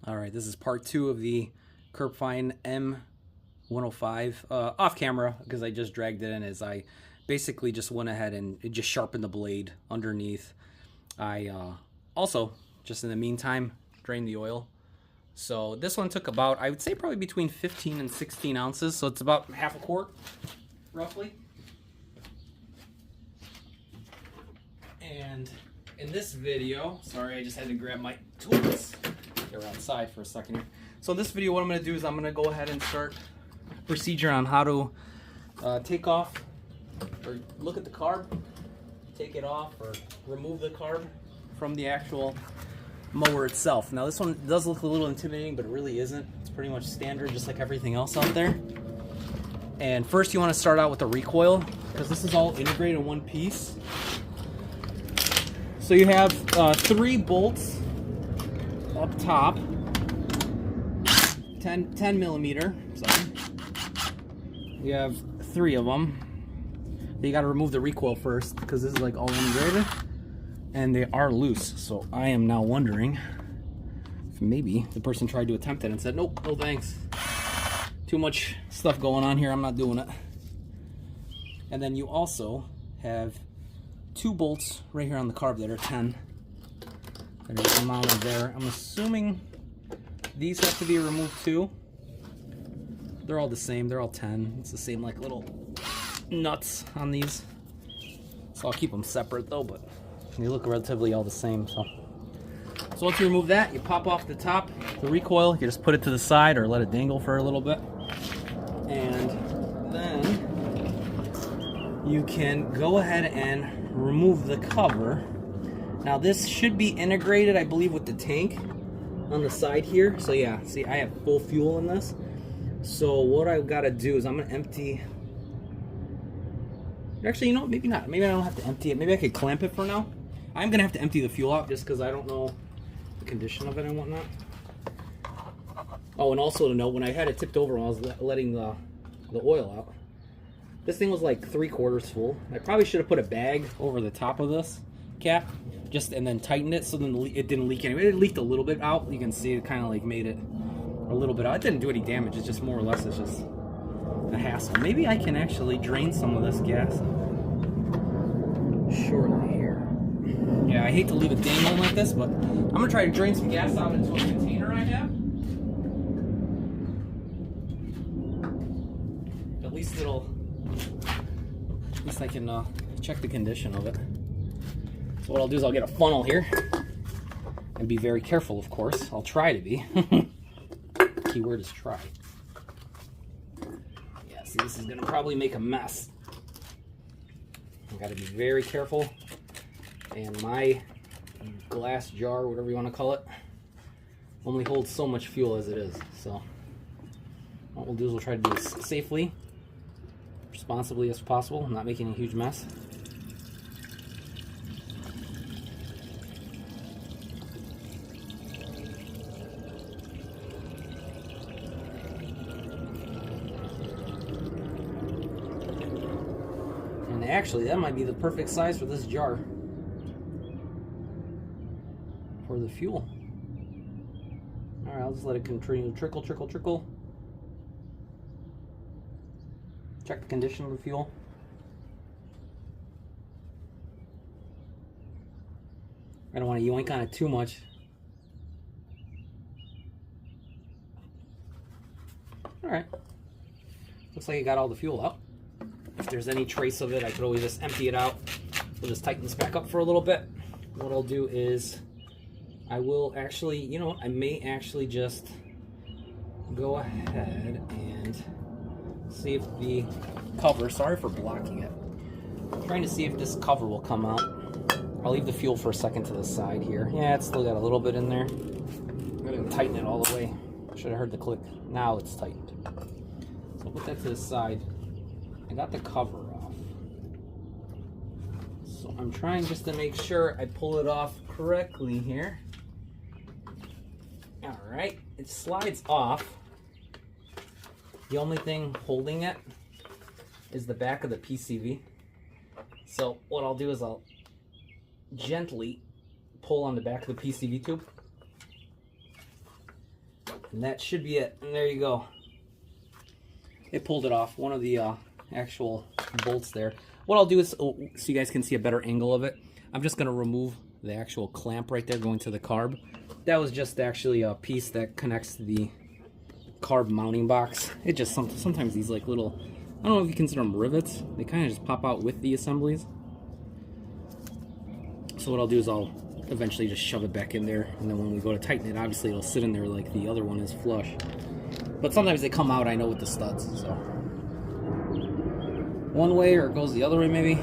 All right, this is part 2 of the Curbfind M105 off camera because I just dragged it in as I basically just went ahead and just sharpened the blade underneath. I also, just in the meantime, drained the oil. So this one took about, I would say probably between 15 and 16 ounces. So it's about half a quart, roughly. And in this video, sorry, I just had to grab my tools. They're outside for a second here. So in this video, what I'm going to do is I'm going to go ahead and start procedure on how to take off or look at the carb, take it off, or remove the carb from the actual mower itself. Now this one does look a little intimidating, but it really isn't. It's pretty much standard, just like everything else out there. And first you want to start out with the recoil, because this is all integrated in one piece. So you have 3 bolts up top, 10 millimeter, sorry. You have 3 of them. You got to remove the recoil first, because this is like all integrated. And they are loose, so I am now wondering if maybe the person tried to attempt it and said, nope, no thanks. Too much stuff going on here, I'm not doing it. And then you also have 2 bolts right here on the carb that are 10. That are mounted there. I'm assuming these have to be removed too. They're all the same, they're all 10. It's the same like little nuts on these. So I'll keep them separate though, but they look relatively all the same. So once you remove that, you pop off the top, the recoil, you just put it to the side or let it dangle for a little bit. And then you can go ahead and remove the cover. Now this should be integrated, I believe, with the tank on the side here. So yeah, see, I have full fuel in this. So what I've got to do is I'm going to empty. Actually, you know, maybe not. Maybe I don't have to empty it. Maybe I could clamp it for now. I'm going to have to empty the fuel out just because I don't know the condition of it and whatnot. Oh, and also to note, when I had it tipped over when I was letting the oil out, this thing was like 3/4 full. I probably should have put a bag over the top of this cap, and then tightened it so then it didn't leak anyway. It leaked a little bit out. You can see it kind of like made it a little bit out. It didn't do any damage. It's just more or less it's just a hassle. Maybe I can actually drain some of this gas shortly here. Yeah, I hate to leave it dangling like this, but I'm gonna try to drain some gas out into a container I have. At least I can check the condition of it. So what I'll do is I'll get a funnel here and be very careful, of course. I'll try to be. Keyword is try. Yeah, see, this is gonna probably make a mess. I gotta be very careful. And my glass jar, whatever you want to call it, only holds so much fuel as it is. So what we'll do is we'll try to do this safely, responsibly as possible, not making a huge mess. And actually, that might be the perfect size for this jar for the fuel. All right, I'll just let it continue to trickle, trickle, trickle. Check the condition of the fuel. I don't want to yoink on it too much. All right, looks like it got all the fuel out. If there's any trace of it, I could always just empty it out. We'll just tighten this back up for a little bit. What I'll do is I will actually, you know what, I may actually just go ahead and see if the cover, sorry for blocking it, I'm trying to see if this cover will come out. I'll leave the fuel for a second to the side here. Yeah, it's still got a little bit in there. I'm going to tighten it all the way. Should have heard the click. Now it's tightened. So I'll put that to the side. I got the cover off. So I'm trying just to make sure I pull it off correctly here. Alright, it slides off. The only thing holding it is the back of the PCV. So what I'll do is I'll gently pull on the back of the PCV tube. And that should be it. And there you go. It pulled it off, one of the actual bolts there. What I'll do is, so you guys can see a better angle of it, I'm just going to remove the actual clamp right there going to the carb. That was just actually a piece that connects to the carb mounting box. It just, sometimes these like little, I don't know if you consider them rivets, they kind of just pop out with the assemblies. So what I'll do is I'll eventually just shove it back in there, and then when we go to tighten it, obviously it'll sit in there like the other one is flush. But sometimes they come out, I know, with the studs, so. One way, or it goes the other way maybe.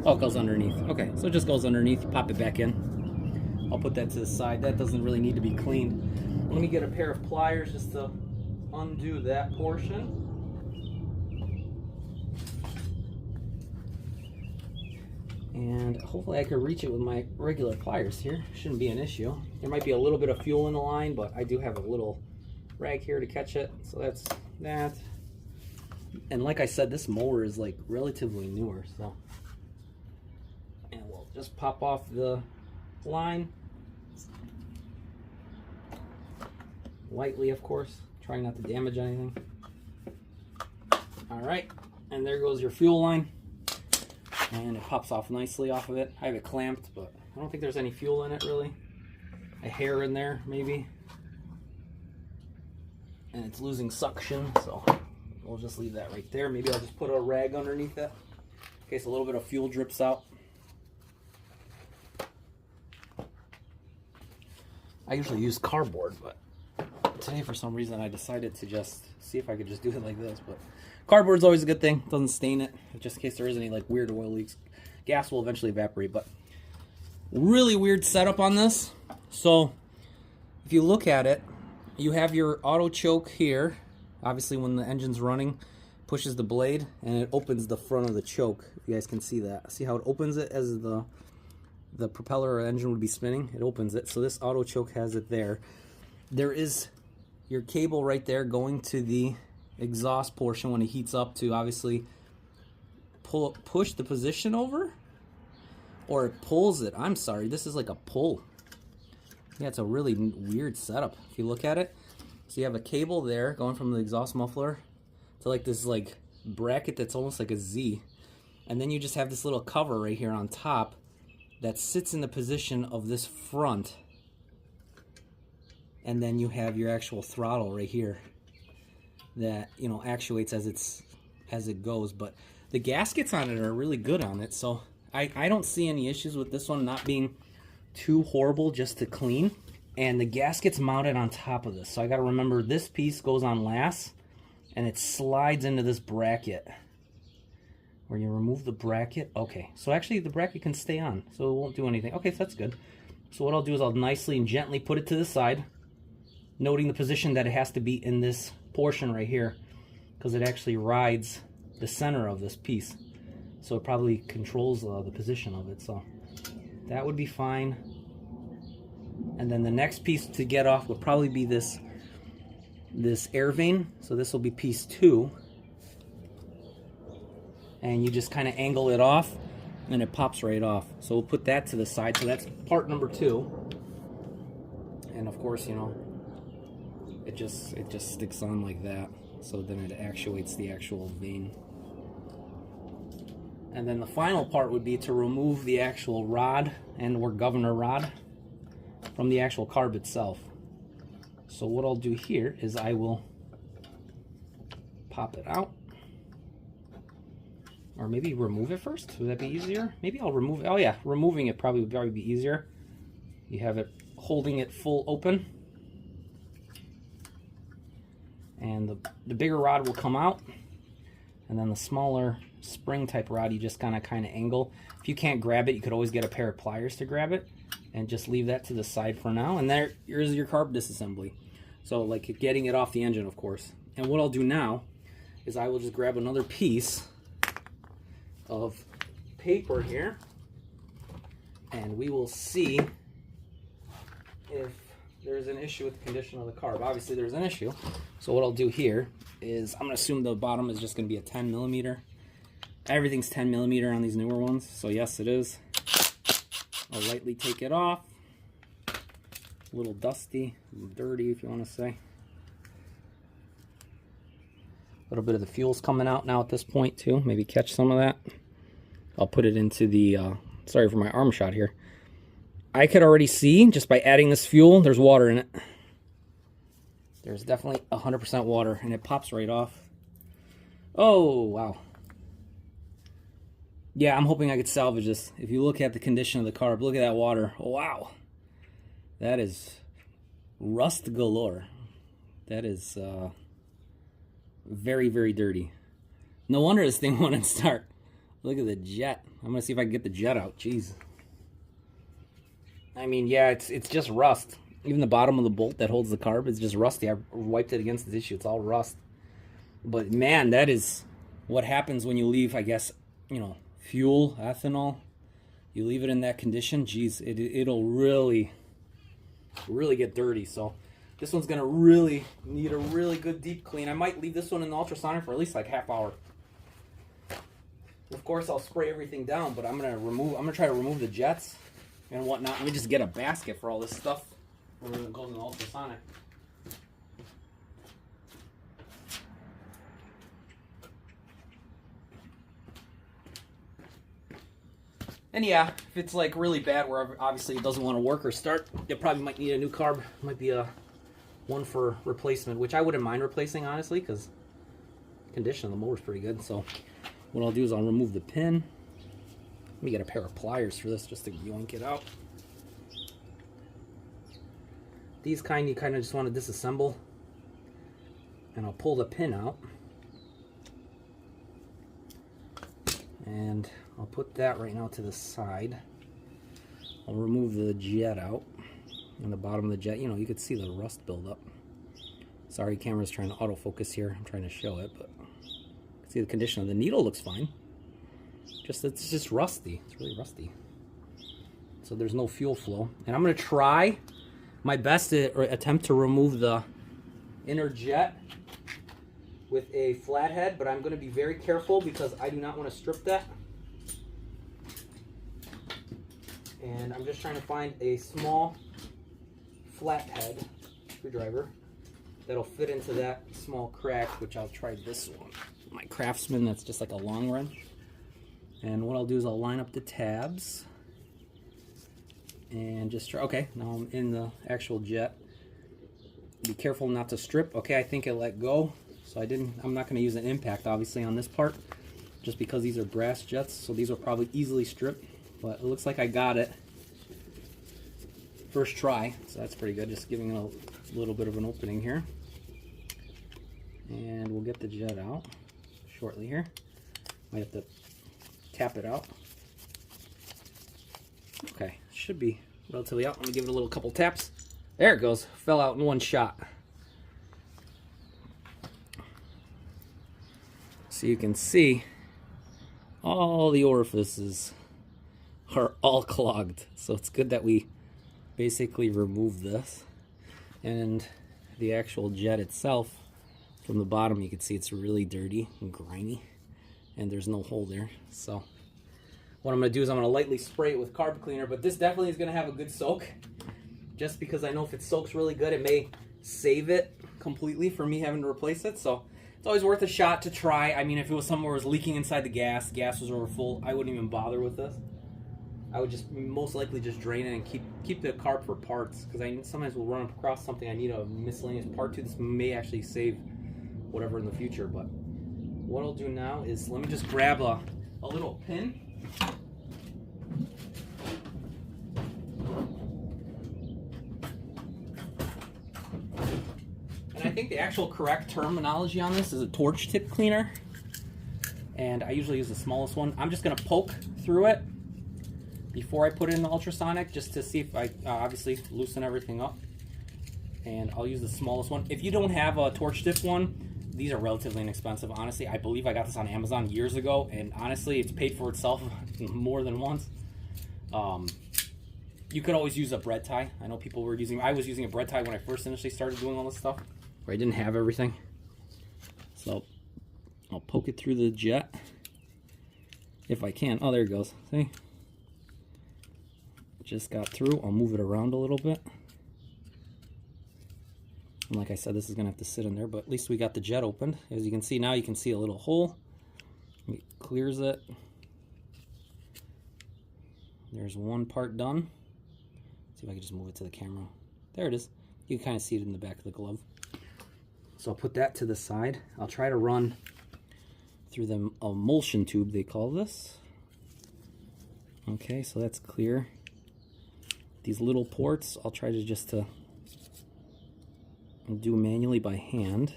Oh, it goes underneath. Okay, so it just goes underneath, you pop it back in. I'll put that to the side. That doesn't really need to be cleaned. Let me get a pair of pliers just to undo that portion. And hopefully I can reach it with my regular pliers here. Shouldn't be an issue. There might be a little bit of fuel in the line, but I do have a little rag here to catch it. So that's that. And like I said, this mower is like relatively newer, so. And we'll just pop off the line. Lightly, of course. Trying not to damage anything. All right, and there goes your fuel line. And it pops off nicely off of it. I have it clamped, but I don't think there's any fuel in it really. A hair in there, maybe. And it's losing suction, so we'll just leave that right there. Maybe I'll just put a rag underneath it in case a little bit of fuel drips out. I usually use cardboard, but today for some reason I decided to just see if I could just do it like this. But cardboard's always a good thing. Doesn't stain it, just in case there is any like weird oil leaks. Gas will eventually evaporate, but really weird setup on this. So if you look at it, you have your auto choke here. Obviously when the engine's running, pushes the blade and it opens the front of the choke. If you guys can see that. See how it opens it as the propeller or engine would be spinning? It opens it. So this auto choke has it there. There is your cable right there going to the exhaust portion when it heats up to obviously push the position over, or it pulls it. I'm sorry, this is like a pull. Yeah, it's a really weird setup if you look at it. So you have a cable there going from the exhaust muffler to like this like bracket that's almost like a Z, and then you just have this little cover right here on top that sits in the position of this front, and then you have your actual throttle right here that, you know, actuates as it goes. But the gaskets on it are really good on it, so I don't see any issues with this one not being too horrible just to clean. And the gasket's mounted on top of this, so I got to remember this piece goes on last and it slides into this bracket where you remove the bracket. Okay, so actually the bracket can stay on, so it won't do anything. Okay, so that's good. So what I'll do is I'll nicely and gently put it to the side, noting the position that it has to be in this portion right here, because it actually rides the center of this piece, so it probably controls the position of it. So that would be fine. And then the next piece to get off would probably be this air vane. So this will be piece 2, and you just kind of angle it off and it pops right off. So we'll put that to the side. So that's part number 2. And of course, you know, it just sticks on like that, so then it actuates the actual vane. And then the final part would be to remove the actual rod and or governor rod from the actual carb itself. So what I'll do here is I will pop it out, or maybe remove it first. Would that be easier? Maybe I'll remove it. Oh yeah, removing it probably would be easier. You have it holding it full open, and the bigger rod will come out, and then the smaller spring type rod you just kind of angle. If you can't grab it, you could always get a pair of pliers to grab it, and just leave that to the side for now. And here's your carb disassembly. So like getting it off the engine, of course. And what I'll do now is I will just grab another piece of paper here, and we will see if there's an issue with the condition of the carb. Obviously there's an issue. So what I'll do here is I'm going to assume the bottom is just going to be a 10 millimeter. Everything's 10 millimeter on these newer ones, so yes it is. I'll lightly take it off, a little dusty, a little dirty if you want to say. A little bit of the fuel's coming out now at this point too. Maybe catch some of that. I'll put it into the, sorry for my arm shot here. I could already see, just by adding this fuel, there's water in it. There's definitely 100% water, and it pops right off. Oh, wow. Yeah, I'm hoping I could salvage this. If you look at the condition of the carb, look at that water. Oh, wow. That is rust galore. That is very, very dirty. No wonder this thing wouldn't start. Look at the jet. I'm going to see if I can get the jet out. Jeez. I mean, yeah, it's just rust. Even the bottom of the bolt that holds the carb is just rusty. I wiped it against the tissue. It's all rust. But, man, that is what happens when you leave, I guess, you know, fuel, ethanol. You leave it in that condition. Geez, it'll really get dirty. So this one's going to really need a really good deep clean. I might leave this one in the ultrasonic for at least like half hour. Of course, I'll spray everything down, but I'm gonna try to remove the jets and whatnot. Let me just get a basket for all this stuff when it goes in the ultrasonic. And yeah, if it's like really bad where obviously it doesn't want to work or start, it probably might need a new carb. Might be a one for replacement, which I wouldn't mind replacing, honestly, because condition of the motor's pretty good. So what I'll do is I'll remove the pin. Let me get a pair of pliers for this just to yoink it out. These kind you kind of just want to disassemble. And I'll pull the pin out. And I'll put that right now to the side. I'll remove the jet out. And the bottom of the jet, you know, you could see the rust buildup. Sorry, camera's trying to autofocus here. I'm trying to show it, but see the condition of the needle looks fine. It's just rusty. It's really rusty. So there's no fuel flow. And I'm going to try my best to attempt to remove the inner jet with a flathead, but I'm going to be very careful because I do not want to strip that. And I'm just trying to find a small flathead screwdriver that'll fit into that small crack, which I'll try this one. My Craftsman, that's just like a long wrench. And what I'll do is I'll line up the tabs and just try. Okay, now I'm in the actual jet. Be careful not to strip. Okay, I think it let go, so I'm not going to use an impact obviously on this part, just because these are brass jets, so these will probably easily strip. But it looks like I got it first try, so that's pretty good. Just giving it a little bit of an opening here, and we'll get the jet out shortly here. Might have to tap it out. Okay, should be relatively out. Let me give it a little couple taps. There it goes. Fell out in one shot. So you can see all the orifices are all clogged. So it's good that we basically remove this. And the actual jet itself, from the bottom you can see it's really dirty and grimy. And there's no hole there. So what I'm going to do is I'm going to lightly spray it with carb cleaner, but this definitely is going to have a good soak, just because I know if it soaks really good, it may save it completely for me having to replace it. So it's always worth a shot to try. I mean, if it was somewhere it was leaking inside the gas was over full, I wouldn't even bother with this. I would just most likely just drain it and keep the carb for parts, because I sometimes will run across something I need a miscellaneous part to. This may actually save whatever in the future. But what I'll do now is let me just grab a little pin. And I think the actual correct terminology on this is a torch tip cleaner. And I usually use the smallest one. I'm just going to poke through it before I put it in the ultrasonic, just to see if I obviously loosen everything up. And I'll use the smallest one. If you don't have a torch tip one, these are relatively inexpensive, honestly. I believe I got this on Amazon years ago, and honestly, it's paid for itself more than once. You could always use a bread tie. I know people were I was using a bread tie when I first initially started doing all this stuff, where I didn't have everything. So I'll poke it through the jet if I can. Oh, there it goes. See? Just got through. I'll move it around a little bit. And like I said, this is going to have to sit in there, but at least we got the jet opened. As you can see now, you can see a little hole. It clears it. There's one part done. Let's see if I can just move it to the camera. There it is. You can kind of see it in the back of the glove. So I'll put that to the side. I'll try to run through the emulsion tube, they call this. Okay, so that's clear. These little ports, I'll try to just to do manually by hand.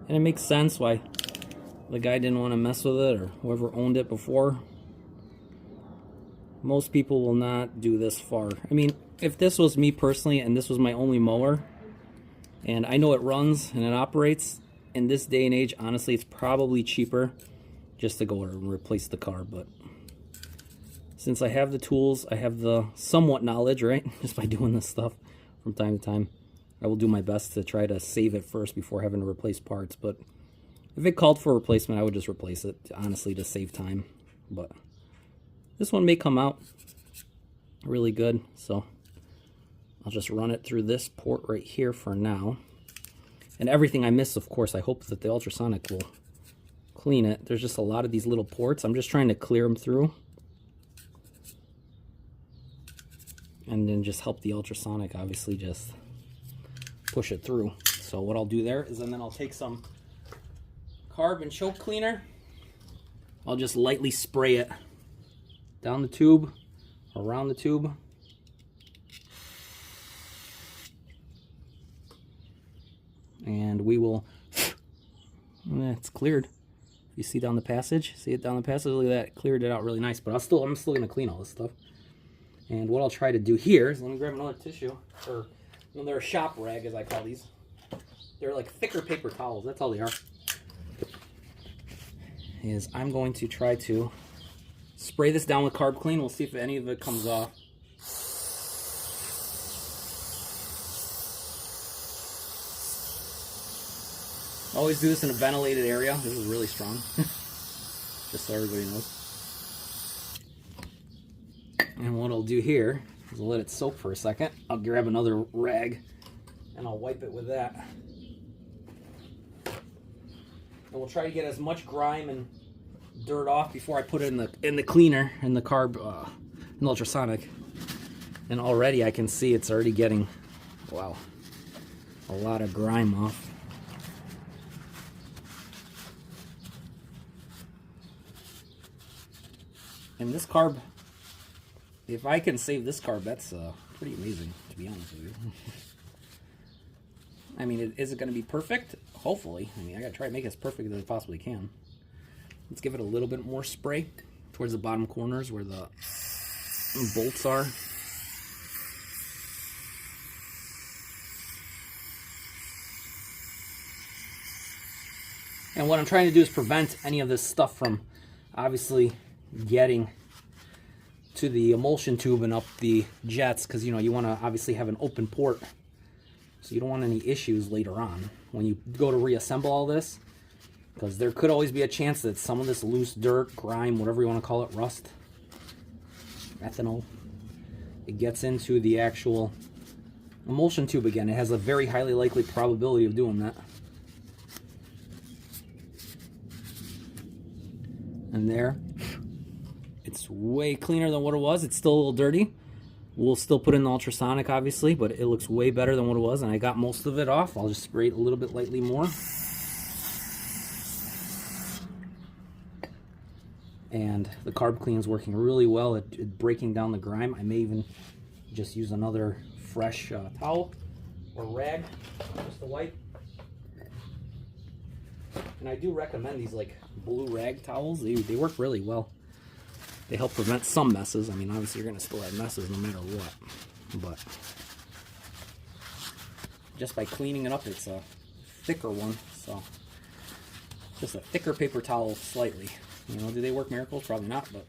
And it makes sense why the guy didn't want to mess with it, or whoever owned it before. Most people will not do this far. I mean, if this was me personally and this was my only mower, and I know it runs and it operates, in this day and age, honestly, it's probably cheaper just to go and replace the carb. But since I have the tools, I have the somewhat knowledge, right? Just by doing this stuff from time to time, I will do my best to try to save it first before having to replace parts. But if it called for a replacement, I would just replace it, honestly, to save time. But this one may come out really good, so I'll just run it through this port right here for now. And everything I miss, of course, I hope that the ultrasonic will clean it. There's just a lot of these little ports. I'm just trying to clear them through. And then just help the ultrasonic, obviously, just push it through. So what I'll do there is, and then I'll take some carb and choke cleaner. I'll just lightly spray it down the tube, around the tube. And we will, it's cleared. You see down the passage? See it down the passage? Look at that, it cleared it out really nice. But I'm still going to clean all this stuff. And what I'll try to do here is, let me grab another tissue, or they're a shop rag, as I call these. They're like thicker paper towels, that's all they are. Is I'm going to try to spray this down with Carb Clean. We'll see if any of it comes off. Always do this in a ventilated area. This is really strong. Just so everybody knows. And what I'll do here is I'll let it soak for a second. I'll grab another rag and I'll wipe it with that. And we'll try to get as much grime and dirt off before I put it in the cleaner, in the carb, in ultrasonic. And already I can see it's already getting, wow, a lot of grime off. And this carb, if I can save this carb, that's pretty amazing, to be honest with you. I mean, is it going to be perfect? Hopefully. I mean, I got to try to make it as perfect as I possibly can. Let's give it a little bit more spray towards the bottom corners where the bolts are. And what I'm trying to do is prevent any of this stuff from obviously getting to the emulsion tube and up the jets, because you know you want to obviously have an open port, so you don't want any issues later on when you go to reassemble all this, because there could always be a chance that some of this loose dirt, grime, whatever you want to call it, rust, ethanol, it gets into the actual emulsion tube again. It has a very highly likely probability of doing that. And there, it's way cleaner than what it was. It's still a little dirty. We'll still put in the ultrasonic, obviously, but it looks way better than what it was, and I got most of it off. I'll just spray it a little bit lightly more. And the Carb Clean is working really well at breaking down the grime. I may even just use another fresh towel or rag just to wipe. And I do recommend these like blue rag towels. They work really well. They help prevent some messes. I mean, obviously you're going to still have messes no matter what. But just by cleaning it up, it's a thicker one. So just a thicker paper towel slightly. You know, do they work miracles? Probably not. But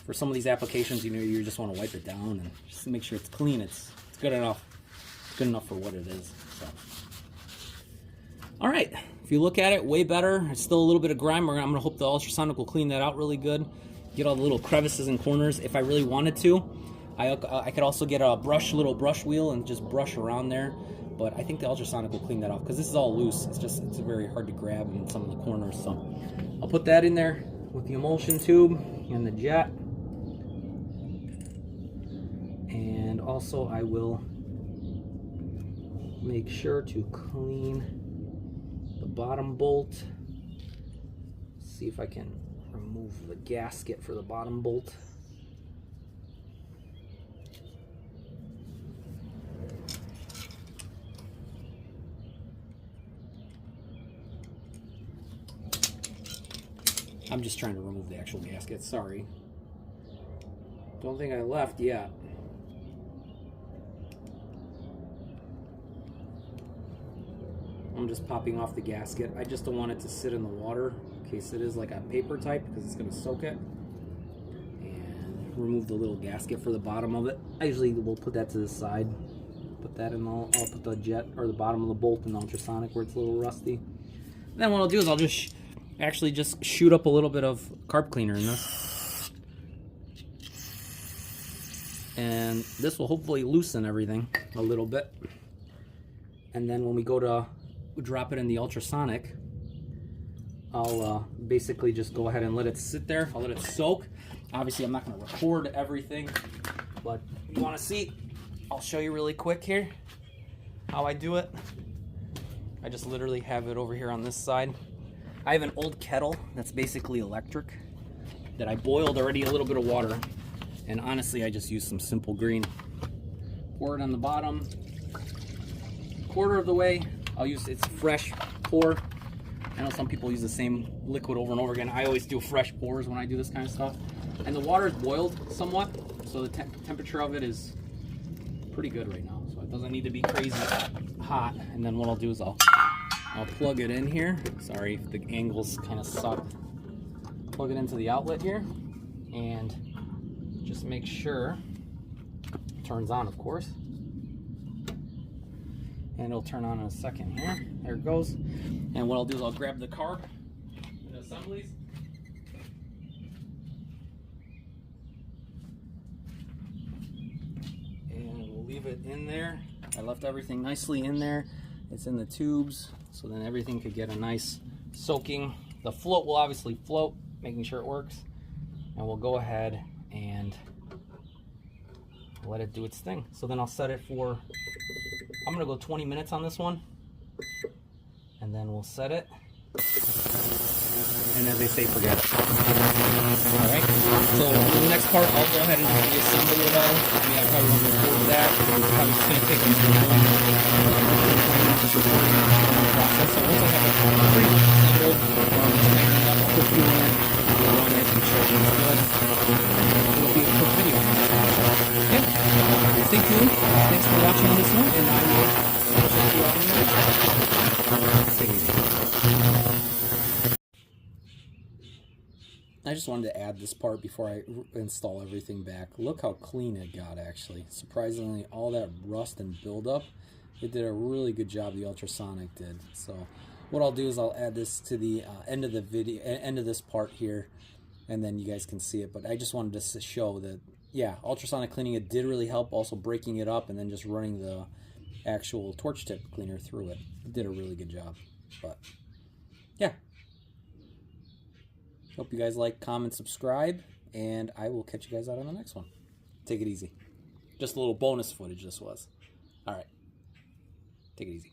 for some of these applications, you know, you just want to wipe it down and just make sure it's clean. It's good enough. It's good enough for what it is. So. All right. If you look at it, way better. It's still a little bit of grime. I'm going to hope the ultrasonic will clean that out really good. get all the little crevices and corners. If I really wanted to, I could also get a little brush wheel and just brush around there. But I think the ultrasonic will clean that off because this is all loose. It's very hard to grab in some of the corners. So I'll put that in there with the emulsion tube and the jet. And also I will make sure to clean the bottom bolt. See if I can remove the gasket for the bottom bolt. I'm just trying to remove the actual gasket, sorry. Don't think I left yet. I'm just popping off the gasket. I just don't want it to sit in the water in case it is like a paper type because it's going to soak it. And remove the little gasket for the bottom of it. I usually will put that to the side. Put that in, I'll put the jet or the bottom of the bolt in the ultrasonic where it's a little rusty. And then what I'll do is I'll just actually just shoot up a little bit of carb cleaner in this. And this will hopefully loosen everything a little bit. And then when we go to drop it in the ultrasonic, I'll basically just go ahead and let it sit there. I'll let it soak. Obviously I'm not going to record everything, but if you want to see, I'll show you really quick here how I do it. I just literally have it over here on this side. I have an old kettle that's basically electric that I boiled already a little bit of water, and honestly I just use some simple green. Pour it on the bottom, quarter of the way. I'll use it's fresh pour. I know some people use the same liquid over and over again. I always do fresh pours when I do this kind of stuff. And the water is boiled somewhat, so the temperature of it is pretty good right now. So it doesn't need to be crazy hot. And then what I'll do is I'll plug it in here. Sorry if the angles kind of suck. Plug it into the outlet here and just make sure it turns on, of course. And it'll turn on in a second here. There it goes. And what I'll do is I'll grab the carb and the assemblies. And we'll leave it in there. I left everything nicely in there. It's in the tubes, so then everything could get a nice soaking. The float will obviously float, making sure it works. And we'll go ahead and let it do its thing. So then I'll set it for, I'm gonna go 20 minutes on this one, and then we'll set it. And as they say, forget it. Alright, so the next part, I'll go ahead and reassemble it all. I mean, I probably won't record that. It's probably just gonna take a process. So once I have it pre-assembled, I'll put fuel in it, we'll run it, and show you it's good. It'll be a quick video. Yeah, stay tuned. Thanks for watching this one, and I will check you out in the next one. Take it easy. I just wanted to add this part before I install everything back. Look how clean it got, actually. Surprisingly, all that rust and buildup, it did a really good job, the ultrasonic did. So what I'll do is I'll add this to the end of the video, end of this part here, and then you guys can see it. But I just wanted to show that, yeah, ultrasonic cleaning, it did really help, also breaking it up and then just running the actual torch tip cleaner through it. It did a really good job. But yeah, hope you guys like, comment, subscribe, and I will catch you guys out on the next one. Take it easy. Just a little bonus footage this was. All right, take it easy.